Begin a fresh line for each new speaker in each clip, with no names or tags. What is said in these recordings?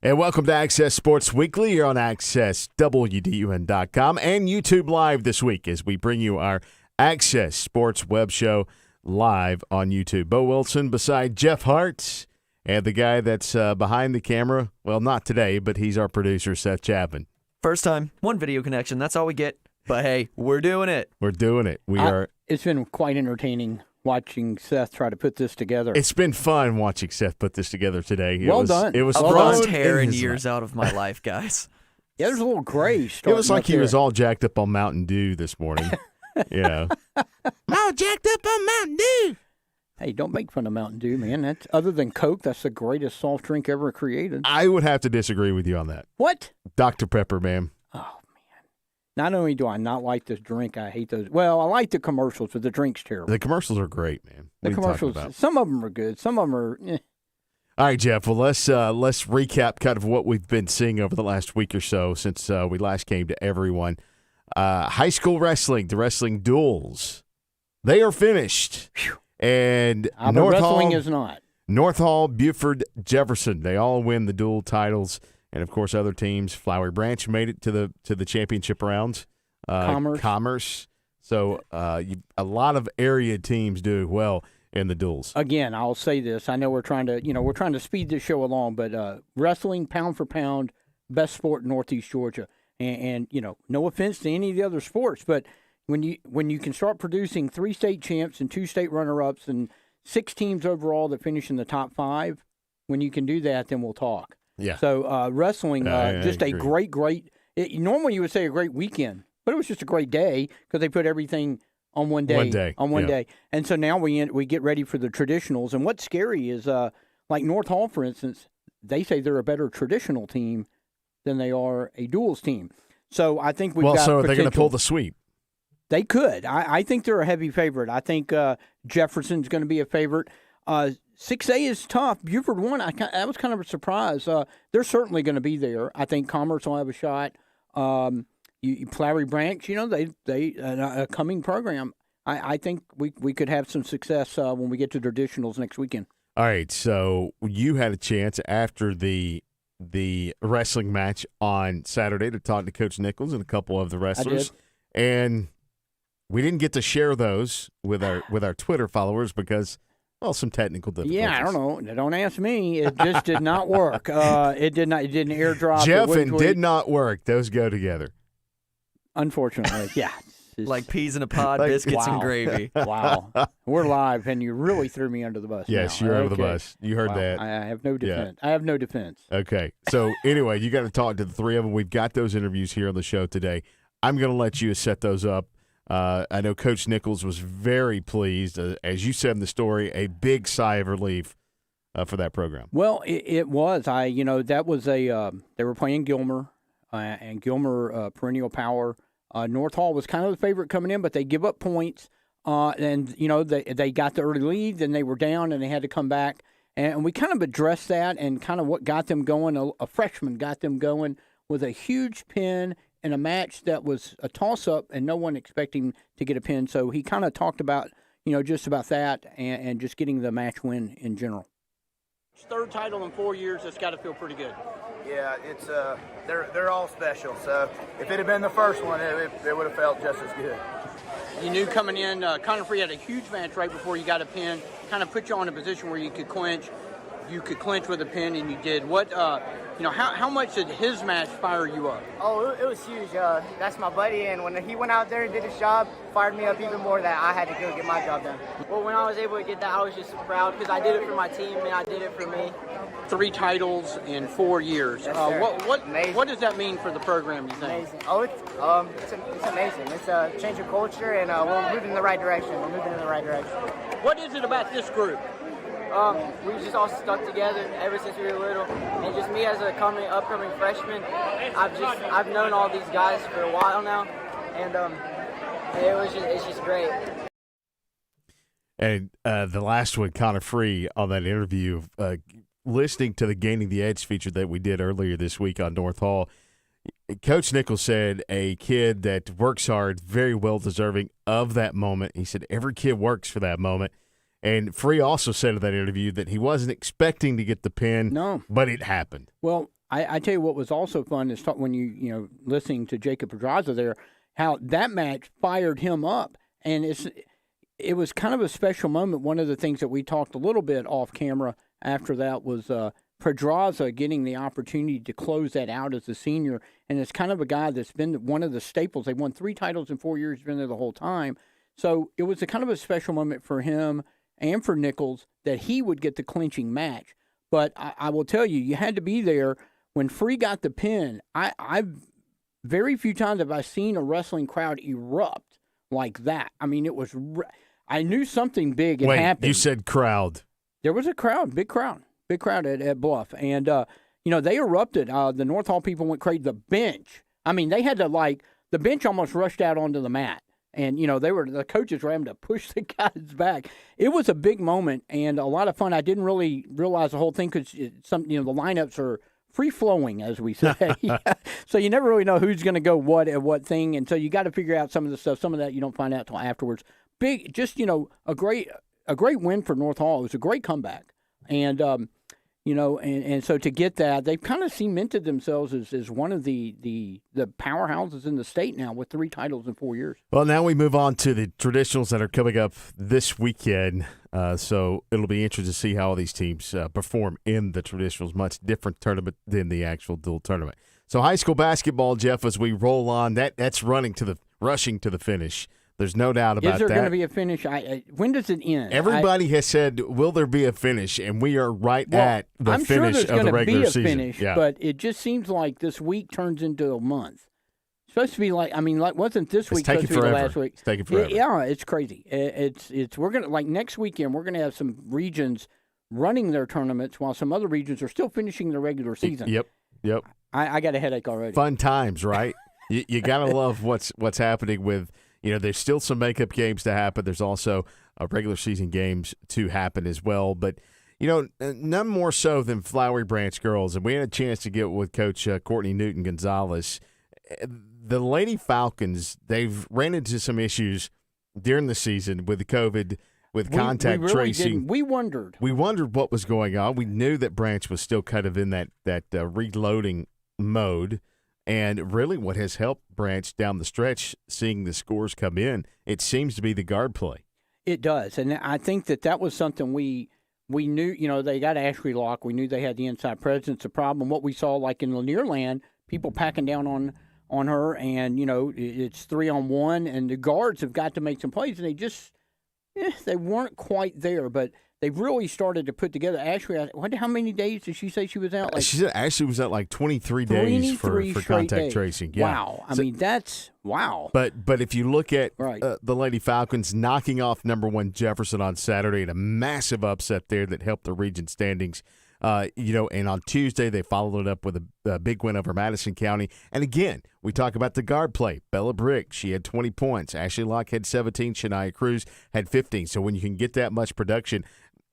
And welcome to Access Sports Weekly here on AccessWDUN.com and YouTube Live this week as we bring you our Access Sports Web show live on YouTube. Bo Wilson beside Jeff Hart and the guy that's behind the camera. Well, not today, but he's our producer, Seth Chapman.
First time, one video connection. That's all we get. But, hey, we're doing it.
We're doing it.
It's been quite entertaining watching Seth try to put this together.
It's been fun watching Seth put this together today.
Well done.
It was
I've
fun.
lost hair and years out of my life, guys.
Yeah, there's a little gray
It was like he
there.
was all jacked up on Mountain Dew this morning. Yeah. I'm all jacked up on Mountain Dew.
Hey, don't make fun of Mountain Dew, man. That's, other than Coke, that's the greatest soft drink ever created.
I would have to disagree with you on that.
What?
Dr. Pepper, ma'am.
Oh, man. Not only do I not like this drink, I hate those. Well, I like the commercials, but the drink's terrible.
The commercials are great, man.
The
What are you talking
commercials,
about?
some of them are good. Some of them are,
All right, Jeff. Well, let's recap kind of what we've been seeing over the last week or so since we last came to everyone. High school wrestling, the wrestling duels, they are finished.
Whew.
And
wrestling is not.
North Hall, Buford, Jefferson, they all win the dual titles. And, of course, other teams, Flowery Branch made it to the championship rounds. Commerce. So a lot of area teams do well in the duels.
Again, I'll say this. I know we're trying to speed this show along, but wrestling, pound for pound, best sport in Northeast Georgia. And no offense to any of the other sports, but when you can start producing 3 state champs and 2 state runner-ups and 6 teams overall that finish in the top 5, when you can do that, then we'll talk.
Yeah.
So wrestling, just a
agree.
great. Normally you would say a great weekend, but it was just a great day because they put everything on one day. On one day. And so now we get ready for the traditionals. And what's scary is like North Hall, for instance, they say they're a better traditional team than they are a duels team. So I think we've got
so are they
potential.
going to pull the sweep?
They could. I think they're a heavy favorite. I think Jefferson's going to be a favorite. 6A is tough. Buford won. That was kind of a surprise. They're certainly going to be there. I think Commerce will have a shot. Flowery Branch, they a coming program. I think we could have some success when we get to traditionals next weekend.
All right. So you had a chance after the wrestling match on Saturday to talk to Coach Nichols and a couple of the wrestlers.
I did.
And we didn't get to share those with our Twitter followers because, well, some technical difficulties.
Yeah, I don't know. Don't ask me. It just did not work. It didn't airdrop.
Jeff and did not work. Those go together.
Unfortunately, yeah.
Like peas in a pod, biscuits and gravy.
Wow. We're live, and you really threw me under the bus.
Yes,
now.
you're over the bus. You heard that.
I have no defense. I have no defense.
Okay. So, anyway, you got to talk to the 3 of them. We've got those interviews here on the show today. I'm going to let you set those up. I know Coach Nichols was very pleased. As you said in the story, a big sigh of relief for that program.
Well, it was. That was they were playing Gilmer, and Gilmer, perennial power. North Hall was kind of the favorite coming in, but they give up points. And they got the early lead, then they were down, and they had to come back. And we kind of addressed that, and kind of what got them going. A freshman got them going with a huge pin in a match that was a toss-up, and no one expecting to get a pin. So he kind of talked about, just about that and just getting the match win in general. Third title in 4 years. That's got to feel pretty good.
Yeah, it's they're all special. So if it had been the first one, it would have felt just as good.
You knew coming in, Connor Free had a huge match right before you got a pin. Kind of put you on a position where you could clinch. You could clinch with a pin, and you did. What how much did his match fire you up?
Oh, it was huge. That's my buddy, and when he went out there and did his job, fired me up even more that I had to go get my job done. Well, when I was able to get that, I was just proud because I did it for my team and I did it for me.
3 titles in 4 years.
Yes,
What does that mean for the program, you think?
Amazing. Oh, it's amazing. It's a change of culture, and we're moving in the right direction.
What is it about this group?
We just all stuck together ever since we were little, and just me as a upcoming freshman, I've known all these guys for a while now, and it's just great.
And the last one, Connor Free, on that interview, listening to the Gaining the Edge feature that we did earlier this week on North Hall, Coach Nichols said a kid that works hard, very well deserving of that moment. He said every kid works for that moment. And Free also said in that interview that he wasn't expecting to get the pin, but it happened.
Well, I tell you what was also fun is when you listening to Jacob Pedraza there, how that match fired him up, and it was kind of a special moment. One of the things that we talked a little bit off camera after that was Pedraza getting the opportunity to close that out as a senior, and it's kind of a guy that's been one of the staples. They won 3 titles in 4 years, been there the whole time, so it was a kind of a special moment for him and for Nichols that he would get the clinching match. But I will tell you, you had to be there when Free got the pin. I've very few times have I seen a wrestling crowd erupt like that. I mean, it was. I knew something big had happened.
You said crowd.
There was a crowd, big crowd at Bluff, and they erupted. The North Hall people went crazy. The bench. I mean, they had to the bench almost rushed out onto the mat. And, the coaches were having to push the guys back. It was a big moment and a lot of fun. I didn't really realize the whole thing because the lineups are free-flowing, as we say. So you never really know who's going to go what at what thing. And so you got to figure out some of the stuff. Some of that you don't find out until afterwards. Big, just, a great win for North Hall. It was a great comeback. And, and so to get that, they've kind of cemented themselves as one of the powerhouses in the state now with 3 titles in 4 years.
Well, now we move on to the traditionals that are coming up this weekend. So it'll be interesting to see how all these teams perform in the traditionals. Much different tournament than the actual dual tournament. So high school basketball, Jeff, as we roll on, that's rushing to the finish. There's no doubt about that.
Is there going to be a finish? When does it end?
Everybody has said, will there be a finish? And we are at the finish of the regular season. I'm sure there's going to be a finish,
but it just seems like this week turns into a month. It's supposed to be wasn't this week supposed to be the last week?
It's taking forever.
Yeah, it's crazy. We're going to, next weekend, we're going to have some regions running their tournaments while some other regions are still finishing their regular season.
Yep.
I got a headache already.
Fun times, right? you got to love what's happening with. There's still some makeup games to happen. There's also regular season games to happen as well. But, none more so than Flowery Branch girls. And we had a chance to get with Coach Courtney Newton-Gonzalez. The Lady Falcons, they've ran into some issues during the season with the COVID, with contact
we really
tracing.
Didn't. We wondered what
was going on. We knew that Branch was still kind of in that reloading mode. And really what has helped Branch down the stretch, seeing the scores come in, it seems to be the guard play.
It does. And I think that was something we knew, they got Ashley Locke. We knew they had the inside presence. The problem, what we saw like in Lanier Land, people packing down on her, and, it's 3-on-1, and the guards have got to make some plays, and they just they weren't quite there. But they've really started to put together. Ashley, I wonder how many days did she say she was out?
She said Ashley was out 23 days for contact tracing. Yeah.
Wow. I mean, that's wow.
But if you look at the Lady Falcons knocking off number 1 Jefferson on Saturday in a massive upset there that helped the region standings, and on Tuesday they followed it up with a big win over Madison County. And again, we talk about the guard play. Bella Brick, she had 20 points. Ashley Locke had 17. Shania Cruz had 15. So when you can get that much production,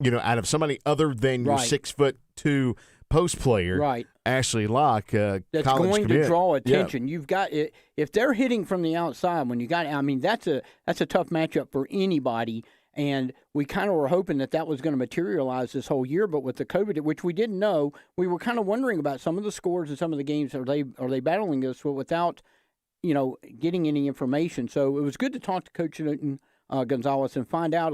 out of somebody other than your 6'2" post player, Ashley Locke,
that's
going
to draw attention. You've got it if they're hitting from the outside. When you got, that's a tough matchup for anybody. And we kind of were hoping that was going to materialize this whole year, but with the COVID, which we didn't know, we were kind of wondering about some of the scores and some of the games. Are they battling us without, getting any information? So it was good to talk to Coach Newton Gonzalez and find out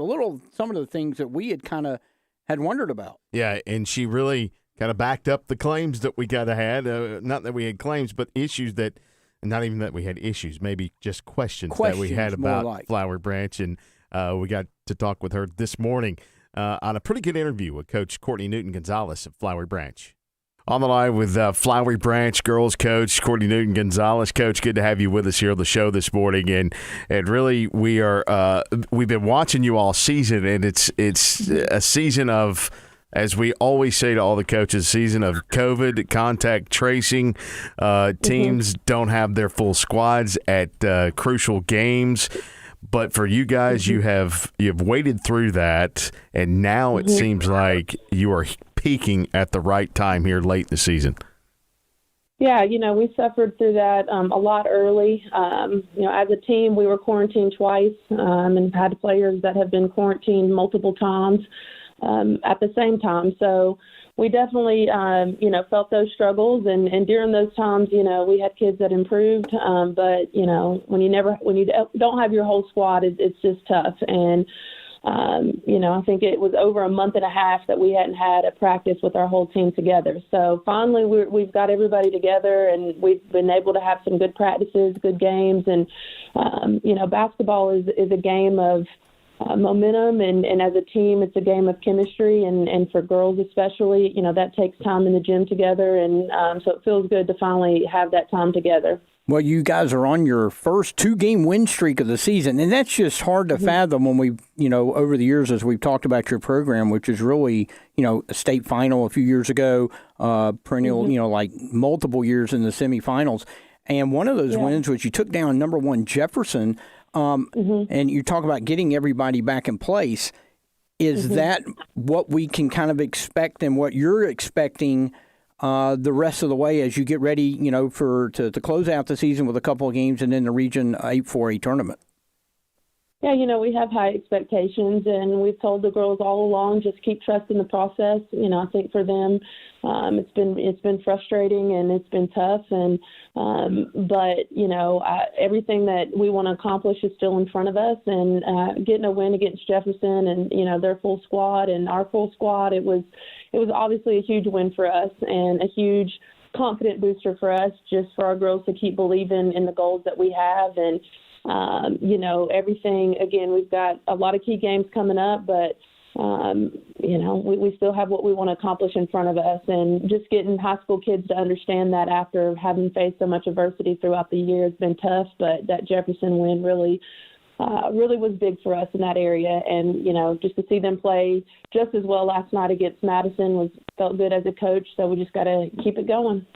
some of the things that we had kind of had wondered about.
Yeah, and she really kind of backed up the claims that we kind of had. Not that we had claims, but issues that, not even that we had issues, maybe just questions that we had about Flowery Branch. And we got to talk with her this morning on a pretty good interview with Coach Courtney Newton-Gonzalez of Flowery Branch. On the line with Flowery Branch girls coach Courtney Newton-Gonzalez. Coach, good to have you with us here on the show this morning. And really, we've been watching you all season, and it's a season of, as we always say to all the coaches, season of COVID, contact tracing. Teams don't have their full squads at crucial games. But for you guys, you've waded through that, and now it seems like you are peaking at the right time here late in the season.
Yeah, we suffered through that a lot early. As a team, we were quarantined twice and had players that have been quarantined multiple times at the same time. So we definitely, felt those struggles. And during those times, we had kids that improved. But, when you don't have your whole squad, it's just tough. And, I think it was over a month and a half that we hadn't had a practice with our whole team together. So finally, we've got everybody together, and we've been able to have some good practices, good games. And, basketball is a game of momentum, and as a team, it's a game of chemistry. And for girls especially, that takes time in the gym together. And so it feels good to finally have that time together.
Well, you guys are on your first 2-game win streak of the season, and that's just hard to fathom when we, over the years as we've talked about your program, which is really, a state final a few years ago, perennial, like multiple years in the semifinals. And one of those wins was you took down number 1 Jefferson, and you talk about getting everybody back in place. Is that what we can kind of expect and what you're expecting the rest of the way as you get ready, to close out the season with a couple of games and then the Region 8-4A tournament?
Yeah, we have high expectations, and we've told the girls all along, just keep trusting the process. I think for them, it's been frustrating and it's been tough, and but everything that we want to accomplish is still in front of us, and getting a win against Jefferson and their full squad and our full squad, it was obviously a huge win for us and a huge confident booster for us, just for our girls to keep believing in the goals that we have. And everything, again, we've got a lot of key games coming up, but, we still have what we want to accomplish in front of us. And just getting high school kids to understand that after having faced so much adversity throughout the year has been tough, but that Jefferson win really was big for us in that area. And, just to see them play just as well last night against Madison felt good as a coach. So we just got to keep it going.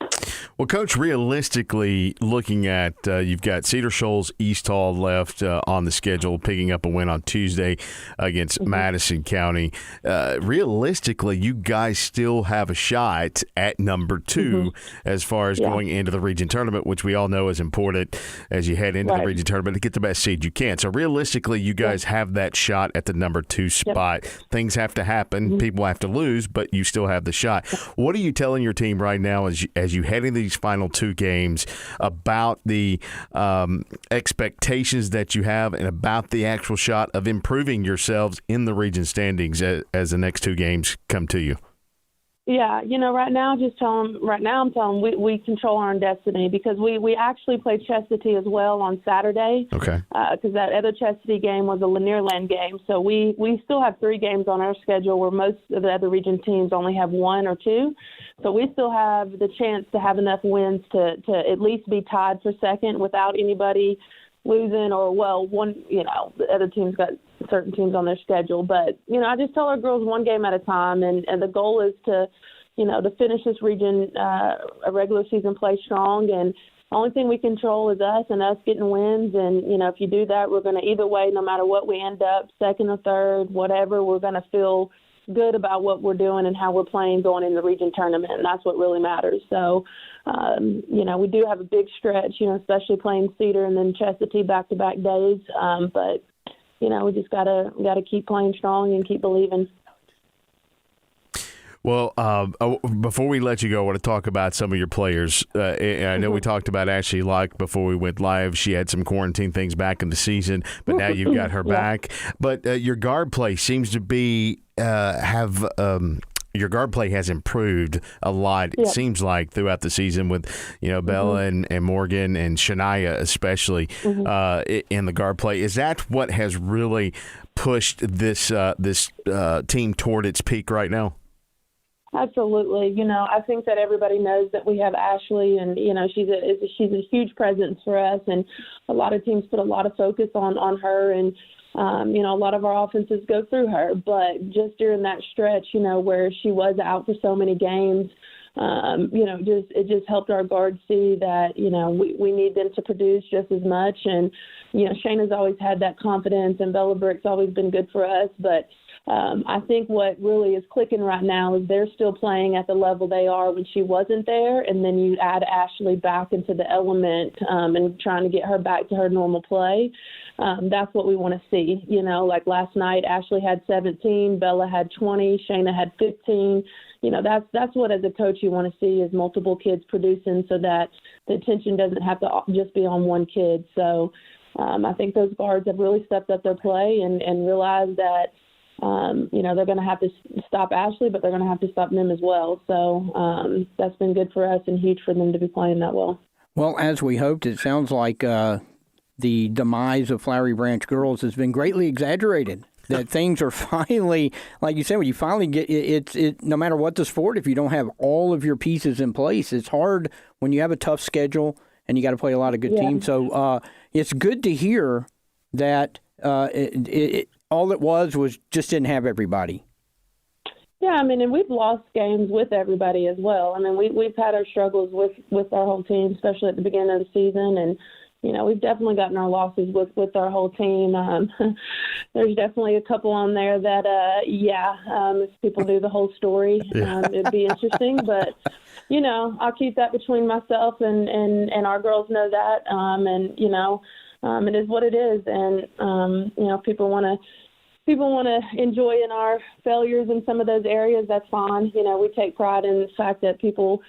Well, Coach, realistically, looking at you've got Cedar Shoals, East Hall left on the schedule, picking up a win on Tuesday against Madison County. Realistically, you guys still have a shot at number 2 as far as going into the region tournament, which we all know is important as you head into the region tournament to get the best seed you can. So realistically, you guys have that shot at the number 2 spot. Things have to happen. People have to lose, but you still have the shot. What are you telling your team right now as you head into these final 2 games about the expectations that you have and about the actual shot of improving yourselves in the region standings as the next 2 games come to you?
Yeah, right now, I'm telling them we control our own destiny, because we actually played Chestatee as well on Saturday. Okay. Because that other Chestatee game was a Lanierland game. So we still have 3 games on our schedule where most of the other region teams only have 1 or 2. So we still have the chance to have enough wins to at least be tied for second without anybody losing, or one, the other teams got certain teams on their schedule. But, I just tell our girls one game at a time, and the goal is to finish this region a regular season play strong. And the only thing we control is us and us getting wins. And, if you do that, we're going to, either way, no matter what we end up, second or third, whatever, we're going to feel good about what we're doing and how we're playing going in the region tournament. And that's what really matters. So, we do have a big stretch, especially playing Cedar and then Chestatee back-to-back days. But, we just gotta keep playing strong and keep believing.
Well, before we let you go, I want to talk about some of your players. I know we talked about Ashley Locke before we went live. She had some quarantine things back in the season, but now you've got her back. But your guard play seems to be have your guard play has improved a lot. It seems like throughout the season with Bella and Morgan and Shania especially in the guard play. Is that what has really pushed this team toward its peak right now?
Absolutely. I think that everybody knows that we have Ashley, and she's a huge presence for us, and a lot of teams put a lot of focus on her, and a lot of our offenses go through her. But just during that stretch, where she was out for so many games, it just helped our guards see that we need them to produce just as much. And Shayna's always had that confidence, and Bella Brick's always been good for us, but I think what really is clicking right now is they're still playing at the level they are when she wasn't there, and then you add Ashley back into the element and trying to get her back to her normal play. That's what we want to see. Like last night, Ashley had 17, Bella had 20, Shayna had 15. That's what as a coach you want to see is multiple kids producing so that the attention doesn't have to just be on one kid. So I think those guards have really stepped up their play and realized that they're going to have to stop Ashley, but they're going to have to stop them as well. So that's been good for us and huge for them to be playing that well.
Well, as we hoped, it sounds like the demise of Flowery Branch girls has been greatly exaggerated. That things are finally, like you said, when you finally get it, no matter what the sport, if you don't have all of your pieces in place, it's hard when you have a tough schedule and you got to play a lot of good teams. So it's good to hear that all it was just didn't have everybody.
Yeah, and we've lost games with everybody as well. We've had our struggles with our whole team, especially at the beginning of the season, and we've definitely gotten our losses with our whole team. There's definitely a couple on there that, if people knew the whole story, it'd be interesting. But, I'll keep that between myself and our girls know that. It is what it is. And, people want to enjoy in our failures in some of those areas. That's fine. We take pride in the fact that people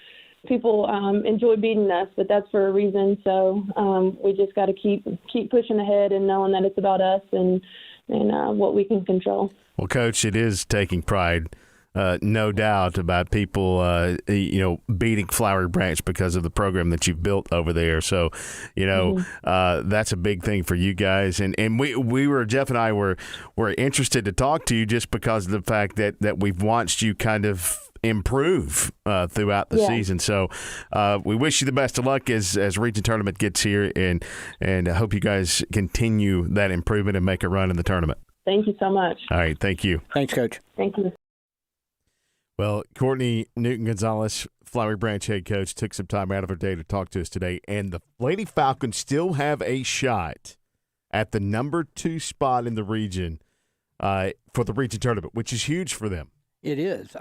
enjoy beating us, but that's for a reason. So we just got to keep pushing ahead and knowing that it's about us and what we can control. Well,
Coach, it is taking pride, no doubt, about people, beating Flowery Branch because of the program that you've built over there. So, that's a big thing for you guys. And we were, Jeff and I were interested to talk to you just because of the fact that we've watched you kind of improve throughout the season. So we wish you the best of luck as region tournament gets here, and I hope you guys continue that improvement and make a run in the tournament.
Thank you so much.
All right. Thank you.
Thanks, Coach.
Thank you.
Well, Courtney Newton-Gonzalez, Flowery Branch head coach, took some time out of her day to talk to us today, and the Lady Falcons still have a shot at the number 2 spot in the region for the region tournament, which is huge for them.
It is.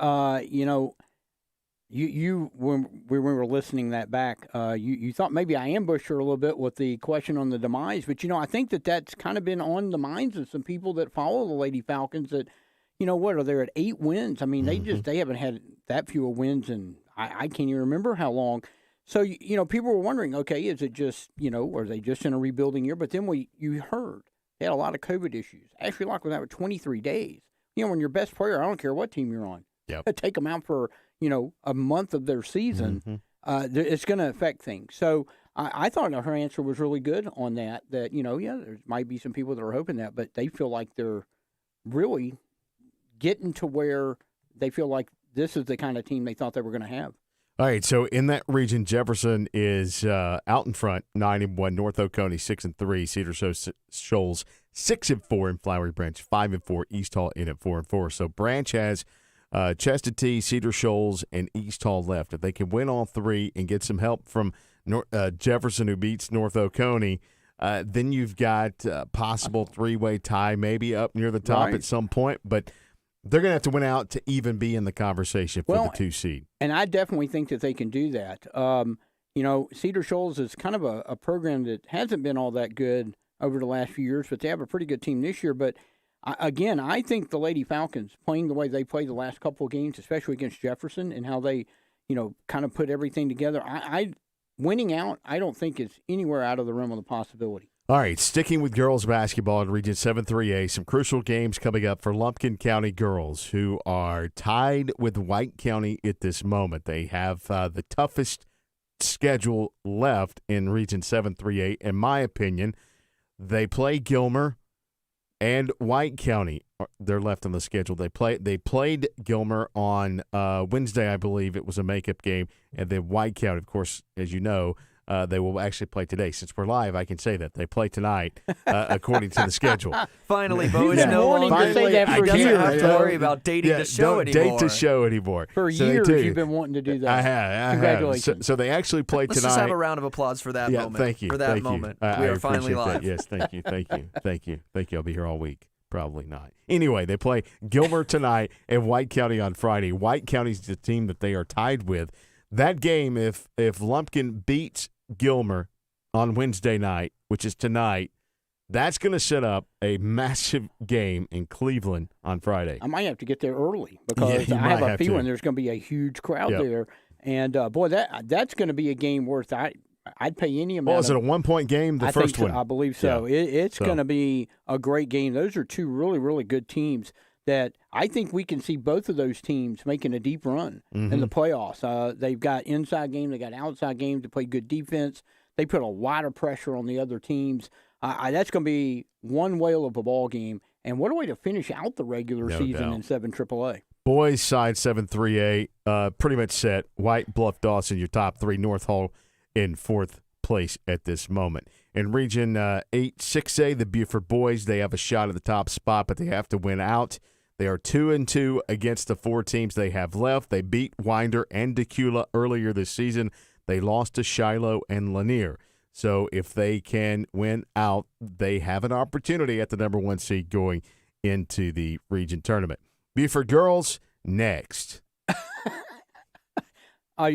You when we were listening that back, you thought maybe I ambushed her a little bit with the question on the demise, but I think that's kind of been on the minds of some people that follow the Lady Falcons. That what are they at 8 wins? They haven't had that few wins, and I can't even remember how long. So people were wondering, okay, is it just are they just in a rebuilding year? But then you heard they had a lot of COVID issues. Ashley Locke was out for 23 days. When your best player, I don't care what team you're on, take them out for, a month of their season, it's going to affect things. So I thought her answer was really good on that, there might be some people that are hoping that, but they feel like they're really getting to where they feel like this is the kind of team they thought they were going to have.
All right, so in that region, Jefferson is out in front, 9-1. North Oconee 6-3. Cedar Shoals 6-4, and Flowery Branch 5-4. East Hall in at 4-4. So Branch has Chestatee, Cedar Shoals, and East Hall left. If they can win all three and get some help from Jefferson, who beats North Oconee, then you've got a possible three-way tie, maybe up near the top at some point, but they're going to have to win out to even be in the conversation for the 2 seed.
And I definitely think that they can do that. Cedar Shoals is kind of a program that hasn't been all that good over the last few years, but they have a pretty good team this year. But, again, I think the Lady Falcons, playing the way they played the last couple of games, especially against Jefferson, and how they, kind of put everything together, winning out, I don't think is anywhere out of the realm of the possibility.
All right, sticking with girls basketball in Region 7-3A, some crucial games coming up for Lumpkin County girls, who are tied with White County at this moment. They have the toughest schedule left in Region 7-3A, in my opinion. They play Gilmer and White County. They're left on the schedule. They played Gilmer on Wednesday, I believe. It was a makeup game. And then White County, of course, as you know, they will actually play today. Since we're live, I can say that. They play tonight, according to the schedule.
Finally, Bo is no longer. He doesn't have to worry about dating the show anymore.
Date the show anymore.
For years, you've been wanting to do that.
I have.
Congratulations.
So they actually play tonight.
Let's just have a round of applause for that moment.
Thank you.
For that moment. We are finally live.
That. Yes, thank you. I'll be here all week. Probably not. Anyway, they play Gilmer tonight and White County on Friday. White County's the team that they are tied with. That game, if Lumpkin beats Gilmer on Wednesday night, which is tonight, that's going to set up a massive game in Cleveland on Friday.
I might have to get there early because I have a feeling there's going to be a huge crowd there. And, boy, that's going to be a game worth I'd pay any amount.
Was it a 1-point game, the first one?
I believe so. Yeah. It's going to be a great game. Those are two really, really good teams that I think we can see both of those teams making a deep run in the playoffs. They've got inside game. They got outside game to play good defense. They put a lot of pressure on the other teams. That's going to be one whale of a ball game. And what a way to finish out the regular season in 7 AAA.
Boys side 7-3A, pretty much set. White, Bluff, Dawson, your top three. North Hall in fourth place at this moment. In Region 8-6A, the Buford boys, they have a shot at the top spot, but they have to win out. They are 2-2 against the 4 teams they have left. They beat Winder and Decula earlier this season. They lost to Shiloh and Lanier. So if they can win out, they have an opportunity at the number 1 seed going into the region tournament. Buford girls next.
The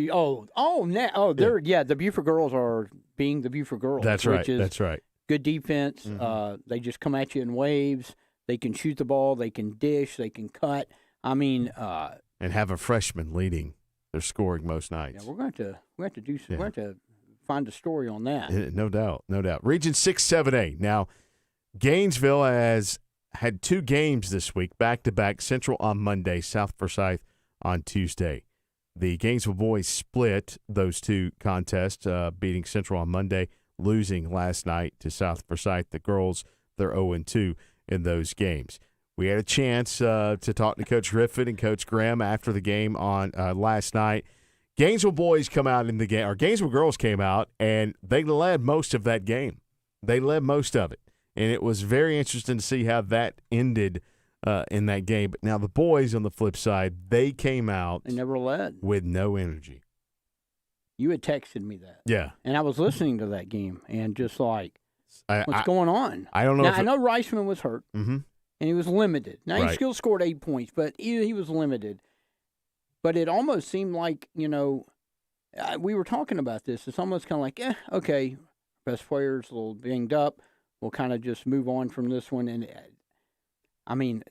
Buford girls are being the Buford girls.
That's right. That's right.
Good defense. They just come at you in waves. They can shoot the ball. They can dish. They can cut. And
have a freshman leading their scoring most nights.
Yeah, we're going to do some. We're going to find a story on that.
No doubt. Region 6-7A. Now, Gainesville has had 2 games this week, back-to-back. Central on Monday, South Forsyth on Tuesday. The Gainesville boys split those 2 contests, beating Central on Monday, losing last night to South Forsyth. The girls, they're 0-2 in those games. We had a chance to talk to Coach Griffin and Coach Graham after the game on last night. Gainesville boys come out in the game, or Gainesville girls came out, and they led most of that game. They led most of it, and it was very interesting to see how that ended in that game. But now the boys on the flip side, they came out.
They never led.
With no energy.
You had texted me that.
Yeah.
And I was listening to that game and just like, what's going on?
I don't know.
Now, I know Reisman was hurt, and he was limited. Now, he still scored 8 points, but he was limited. But it almost seemed like, we were talking about this. It's almost kind of like, okay, best player's a little banged up. We'll kind of just move on from this one. And,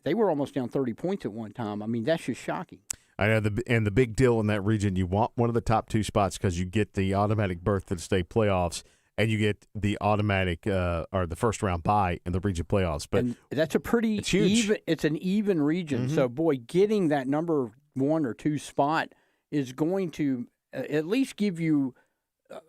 they were almost down 30 points at one time. that's just shocking.
I know, the big deal in that region, you want one of the top 2 spots because you get the automatic berth to the state playoffs, and you get the automatic or the first round bye in the region playoffs. But
and that's a pretty even. It's an even region. So, boy, getting that number 1 or 2 spot is going to at least give you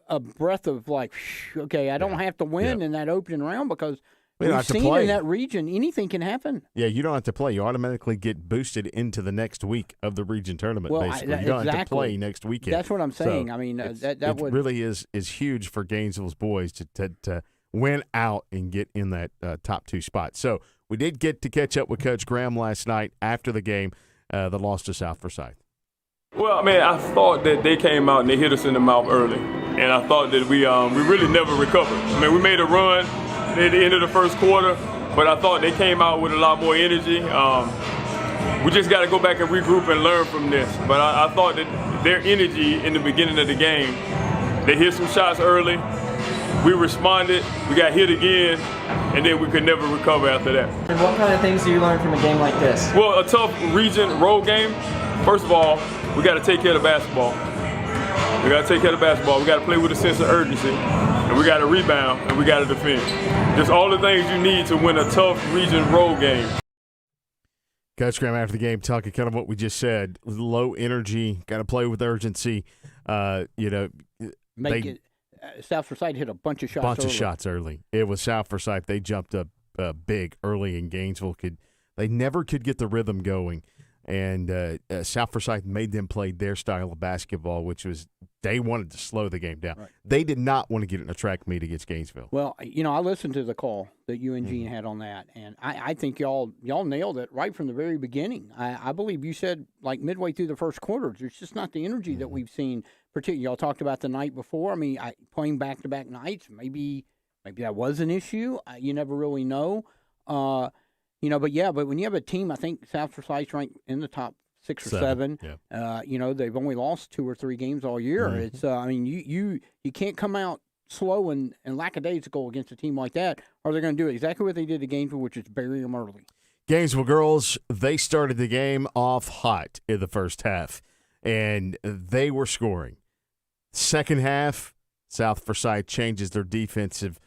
a breath of like, okay, I don't have to win in that opening round because we've seen in that region anything can happen.
Yeah, you don't have to play. You automatically get boosted into the next week of the region tournament. Basically, you don't have to play next weekend.
That's what I'm saying.
So that really is huge for Gainesville's boys to win out and get in that top 2 spot. So we did get to catch up with Coach Graham last night after the game, the loss to South Forsyth.
Well, I thought that they came out and they hit us in the mouth early, and I thought that we really never recovered. We made a run at the end of the first quarter, but I thought they came out with a lot more energy. We just got to go back and regroup and learn from this. But I thought that their energy in the beginning of the game, they hit some shots early. We responded, we got hit again, and then we could never recover after that.
And what kind of things do you learn from a game like this?
Well, a tough region road game. First of all, we got to take care of the basketball. We got to take care of the basketball. We got to play with a sense of urgency. and we got to rebound, and we got to defend. Just all the things you need to win a tough region road game.
Coach Graham after the game talking kind of what we just said. Low energy, got to play with urgency.
South Forsyth hit a bunch of shots
early. It was South Forsyth. They jumped up big early in Gainesville. They never could get the rhythm going. And South Forsyth made them play their style of basketball, which was they wanted to slow the game down. Right. They did not want to get in a track meet against Gainesville.
Well, I listened to the call that you and Gene had on that, and I think y'all nailed it right from the very beginning. I believe you said, like, midway through the first quarter, there's just not the energy that we've seen. Particularly, y'all talked about the night before. I mean, playing back-to-back nights, maybe that was an issue. You never really know. But when you have a team, I think South Forsyth's ranked in the top 6 or 7. Yeah. They've only lost 2 or 3 games all year. Mm-hmm. It's you can't come out slow and lackadaisical against a team like that, or they're going to do exactly what they did to Gainesville, which is bury them early.
Gainesville girls, they started the game off hot in the first half, and they were scoring. Second half, South Forsyth changes their defensive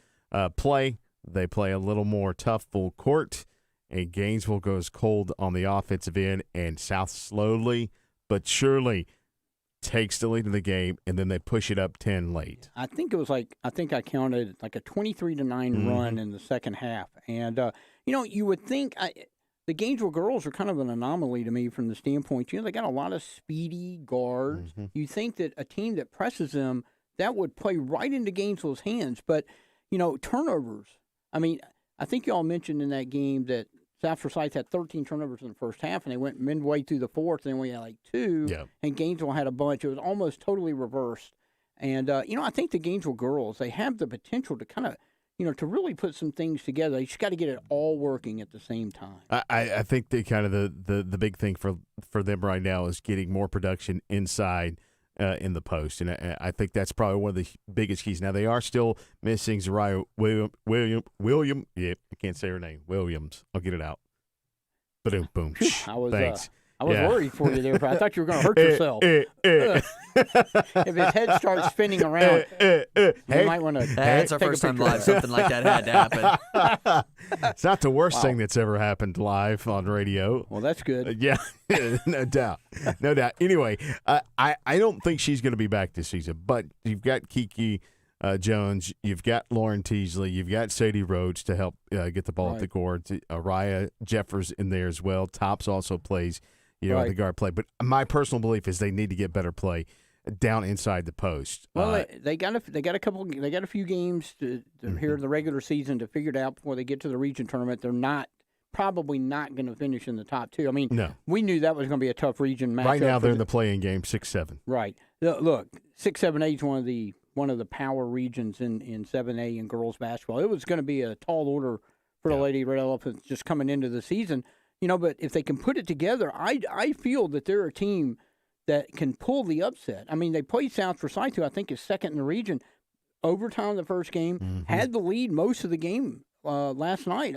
play. They play a little more tough full court. And Gainesville goes cold on the offensive end, and South slowly but surely takes the lead in the game, and then they push it up 10 late.
I think I counted like a 23-9 run in the second half. And, you would think the Gainesville girls are kind of an anomaly to me from the standpoint, they got a lot of speedy guards. Mm-hmm. You think that a team that presses them, that would play right into Gainesville's hands. But, turnovers, I think y'all mentioned in that game that South Forsyth had 13 turnovers in the first half, and they went midway through the fourth, and we had like 2, and Gainesville had a bunch. It was almost totally reversed. And, I think the Gainesville girls, they have the potential to kind of, to really put some things together. They just got to get it all working at the same time.
I think the big thing for them right now is getting more production inside in the post, and I think that's probably one of the biggest keys. Now, they are still missing Zariah William. Yeah, I can't say her name. Williams. I'll get it out. Boom. Thanks.
I was worried for you there, but I thought you were going to hurt yourself. If his head starts spinning around, you might want to.
That's our first time live. Something like that had to happen.
It's not the worst thing that's ever happened live on radio.
Well, that's good.
Yeah, no doubt. Anyway, I don't think she's going to be back this season, but you've got Kiki Jones, you've got Lauren Teasley, you've got Sadie Rhodes to help get the ball at the court. Araya Jeffers in there as well. Tops also plays. The guard play. But my personal belief is they need to get better play down inside the post.
Well, they got a few games to here in the regular season to figure it out before they get to the region tournament. They're probably not going to finish in the top 2.
No.
We knew that was going to be a tough region matchup.
Right now they're in the play-in game 6-7.
Right. Look, 6-7-8 is one of the power regions in 7A in girls basketball. It was going to be a tall order for the Lady Red Elephants just coming into the season. But if they can put it together, I feel that they're a team that can pull the upset. They played South Forsyth, who I think is second in the region, overtime the first game, had the lead most of the game last night.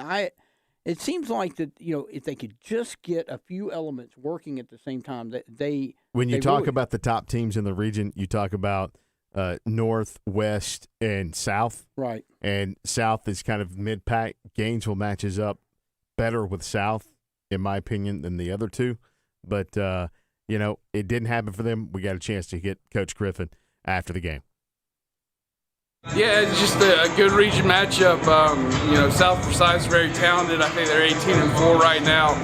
It seems like that, if they could just get a few elements working at the same time,
when you talk about the top teams in the region, you talk about North, West, and South. Right. And South is kind of mid-pack. Gainesville matches up better with South, in my opinion, than the other two. But, it didn't happen for them. We got a chance to get Coach Griffin after the game.
Yeah, it's just a good region matchup. South Forsyth's very talented. I think they're 18-4 right now.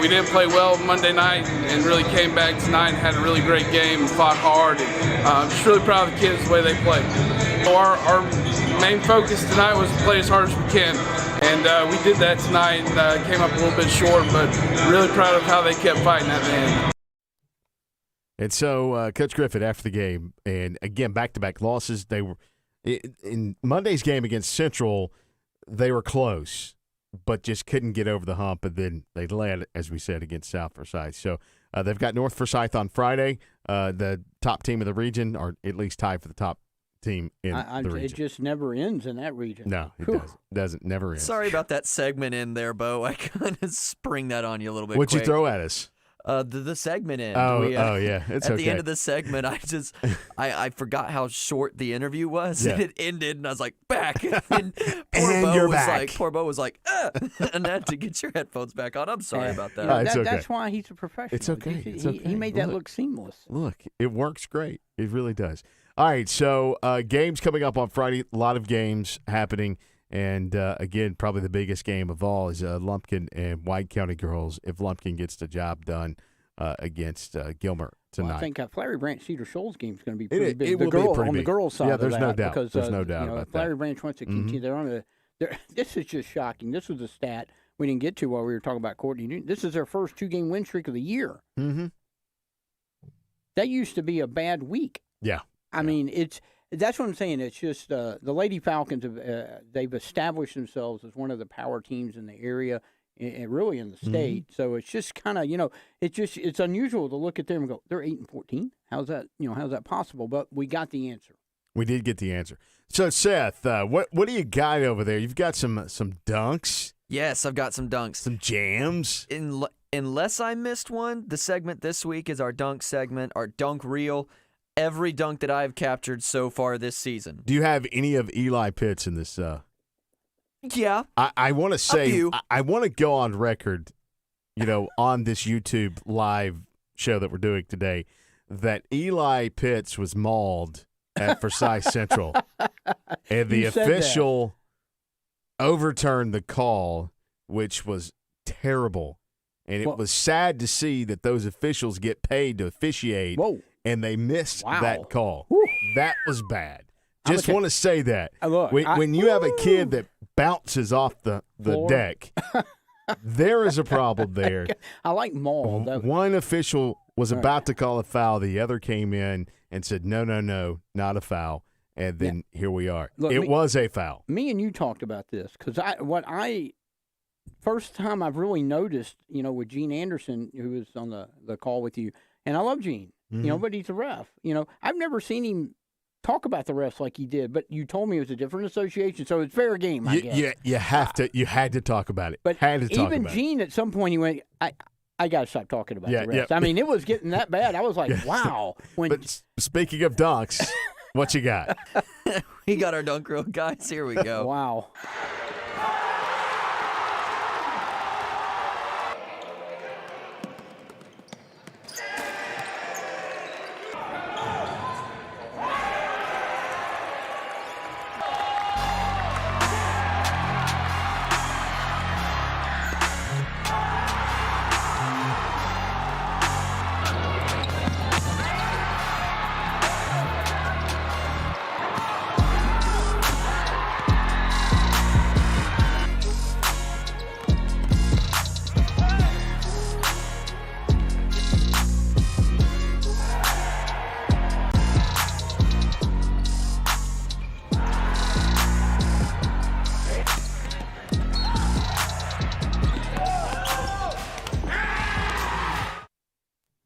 We didn't play well Monday night and really came back tonight and had a really great game and fought hard. And I'm just really proud of the kids the way they played. Our main focus tonight was to play as hard as we can. And we did that tonight and came up a little bit short, but really proud of how they kept fighting at the end.
And so Coach Griffin after the game, and again, back-to-back losses. They were in Monday's game against Central, they were close, but just couldn't get over the hump, and then they led, as we said, against South Forsyth. So they've got North Forsyth on Friday, the top team of the region, or at least tied for the top team in the region.
It just never ends in that region.
No, it doesn't. Never ends.
Sorry about that segment in there, Bo. I kind of spring that on you a little bit
What'd
quick.
You throw at us?
The segment end.
Oh, yeah. It's
at
okay.
the end of the segment, I forgot how short the interview was.
Yeah.
And it ended, and I was like, back. And poor Bo was like, and I had to get your headphones back on. I'm sorry about that.
It's okay.
That's why he's a professional.
It's okay.
He made that look seamless.
Look, it works great. It really does. All right, so games coming up on Friday. A lot of games happening. And, again, probably the biggest game of all is Lumpkin and White County girls if Lumpkin gets the job done against Gilmer tonight.
Well, I think Flowery Branch Cedar Shoals game is going to be pretty big.
It will be pretty
on
big.
the girls' side.
Yeah, there's
of
no
that
doubt.
Because,
there's no doubt about
Flowery
that.
Branch wants to continue. They're on a. This is just shocking. This was a stat we didn't get to while we were talking about Courtney Newton. This is their first 2-game win streak of the year.
Mm-hmm.
That used to be a bad week.
Yeah.
I mean, that's what I'm saying. It's just the Lady Falcons they've established themselves as one of the power teams in the area and really in the state.
Mm-hmm.
So it's just kind of it's unusual to look at them and go, they're 8-14. How's that possible? But we got the answer.
We did get the answer. So Seth, what do you got over there? You've got some dunks.
Yes, I've got some dunks.
Some jams.
Unless I missed one, the segment this week is our dunk segment, our dunk reel. Every dunk that I've captured so far this season.
Do you have any of Eli Pitts in this?
Yeah.
I want to say, I want to go on record, on this YouTube live show that we're doing today, that Eli Pitts was mauled at Forsyth Central. And the official overturned the call, which was terrible. And it was sad to see that those officials get paid to officiate.
Whoa.
And they missed that call.
Woo.
That was bad. Just want to say that.
Look,
when you have a kid that bounces off the deck, there is a problem there.
I like maul.
One official was about to call a foul. The other came in and said, no, not a foul. And then here we are. Look, it was a foul.
Me and you talked about this because first time I've really noticed, with Gene Anderson, who was on the call with you, and I love Gene. But he's a ref. I've never seen him talk about the refs like he did. But you told me it was a different association, so it's fair game. I guess.
Yeah, you have to. You had to talk about it.
But even Gene, at some point, he went, "I got to stop talking about the refs." Yeah. I mean, it was getting that bad. I was like, "Wow."
But speaking of dunks, what you got?
We got our dunk reel, guys. Here we go.
Wow.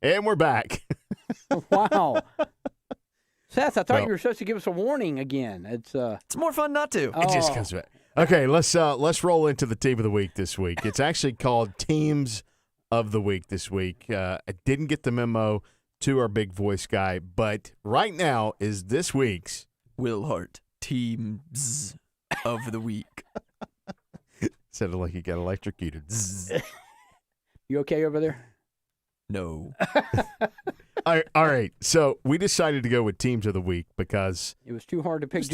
And we're back.
Wow. Seth, I thought you were supposed to give us a warning again. It's
more fun not to.
It just comes back. Okay, let's roll into the team of the week this week. It's actually called Teams of the Week this week. I didn't get the memo to our big voice guy, but right now is this week's
WilHart Teams of the Week.
Sounded like he got electrocuted.
You okay over there?
No.
All right. So we decided to go with Teams of the Week because
it was too hard to pick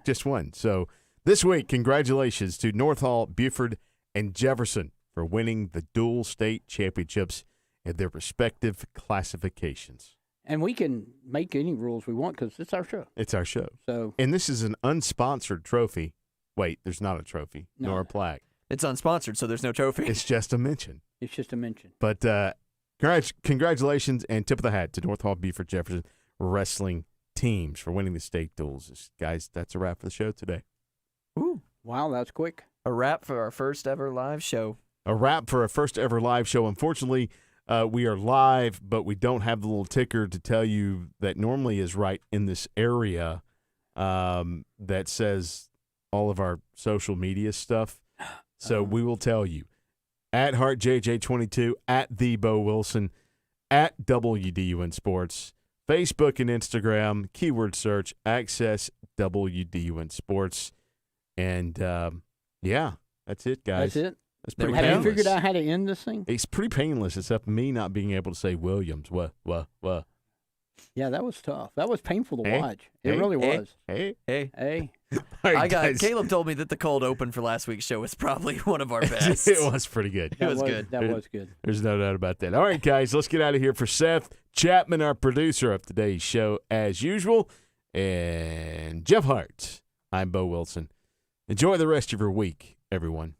just one. So this week, congratulations to North Hall, Buford, and Jefferson for winning the dual state championships in their respective classifications.
And we can make any rules we want because it's our show.
It's our show.
So,
and this is an unsponsored trophy. Wait, there's not a trophy nor a plaque.
It's unsponsored, so there's no trophy.
It's just a mention.
It's just a mention.
But congratulations and tip of the hat to North Hall, Buford, Jefferson wrestling teams for winning the state duels. Guys, that's a wrap for the show today.
Ooh, wow, that's quick.
A wrap for our first ever live show.
A wrap for our first ever live show. Unfortunately, we are live, but we don't have the little ticker to tell you that normally is right in this area that says all of our social media stuff. So we will tell you. At HeartJJ22, at the Bo Wilson. at WDUN Sports. Facebook and Instagram, keyword search, Access WDUN Sports. And, that's it, guys.
That's it.
That's pretty
Have
painless.
you figured out how to end this thing?
It's pretty painless, except me not being able to say Williams. What?
Yeah, that was tough. That was painful to
Hey,
watch. It really was.
Hey.
Hey.
All right, guys.
Caleb told me that the cold open for last week's show was probably one of our best.
It was pretty good.
It was good.
That was good.
There's no doubt about that. All right, guys, let's get out of here. For Seth Chapman, our producer of today's show, as usual, and Jeff Hart, I'm Bo Wilson. Enjoy the rest of your week, everyone.